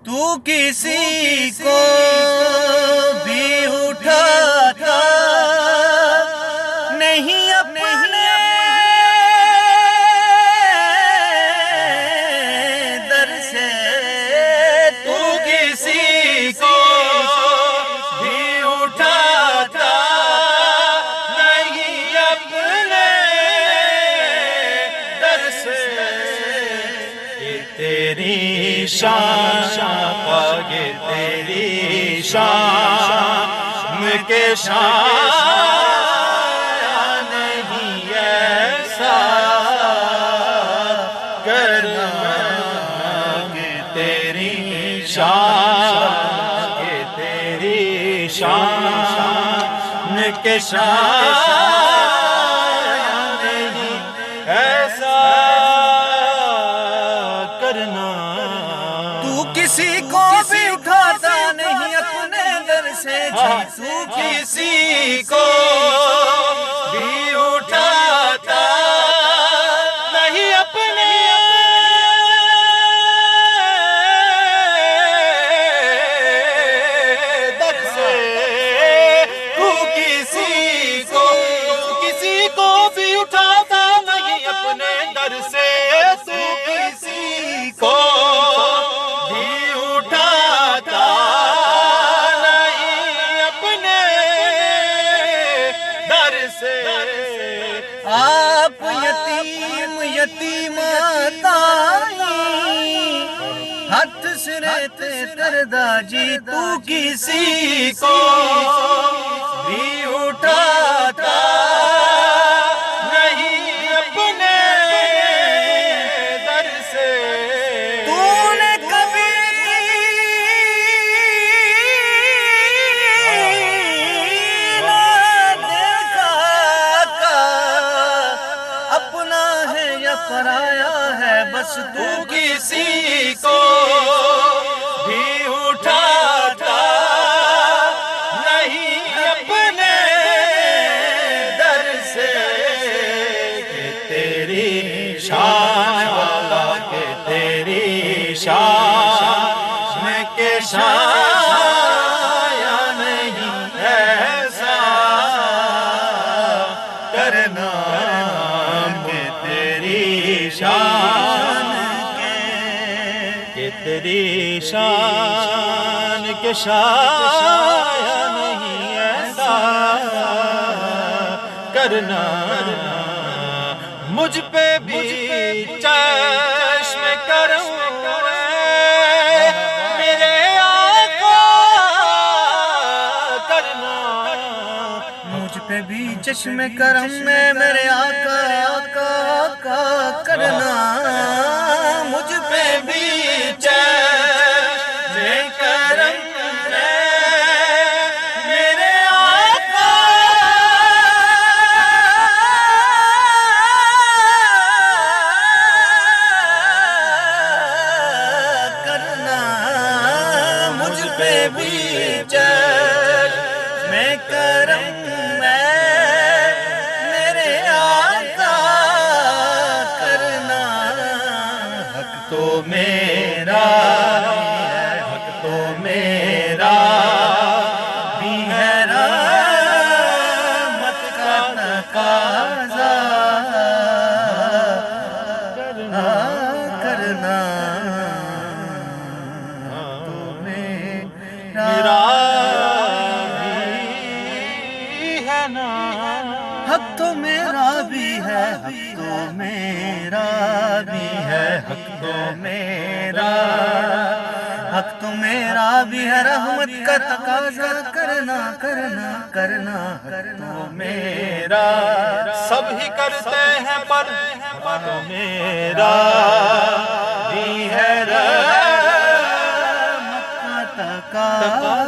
تو کسی کو بھی اٹھاتا نہیں اپنے در سے، تو کسی کو بھی اٹھاتا نہیں اپنے در سے، یہ تیری شان یہ تیری شان کے شان نہیں ایسا کرنا کہ تیری شان کہ تیری شان کے شان نہیں ایسا کرنا۔ تو کسی کو بھی اٹھاتا نہیں اپنے در سے، تو کسی کو بھی اٹھاتا نہیں اپنے در سے، تو کسی کو بھی اٹھاتا نہیں اپنے در سے، تو کسی کو آپ یتیماتا ہاتھ سرتے تردا جی، تو کسی کو بھی اٹھاتا نہیں اپنے در سے۔ تو نے کبھی پرایا ہے، بس تو کسی کو بھی اٹھاتا نہیں اپنے در سے، کہ تیری شان والا کہ تیری شان کے شان نہیں ایسا کرنا شان کہ تیری شان کے شان نہیں ایسا کرنا۔ مجھ پہ بھی چشم کرم میرے آقا کرنا، مجھ پہ بھی چشم کرم میں میرے آقا کرنا، مجھ پہ بھی چشم کرم میرے آقا کرنا، مجھ پہ بھی چشم کرم تو میرا حق تو میرا بھی ہے، رحمت کا تقاضا کرنا، تو میرا بھی ہے نا، حق تو میرا بھی ہے، حق تو میرا بھی ہے، حق تو میرا حق تو میرا بھی ہے، رحمت کا تقاضا کرنا کرنا حق تو میرا سب ہی کرتے ہیں پر حق تو میرا بھی ہے، رحمت کا تقاضا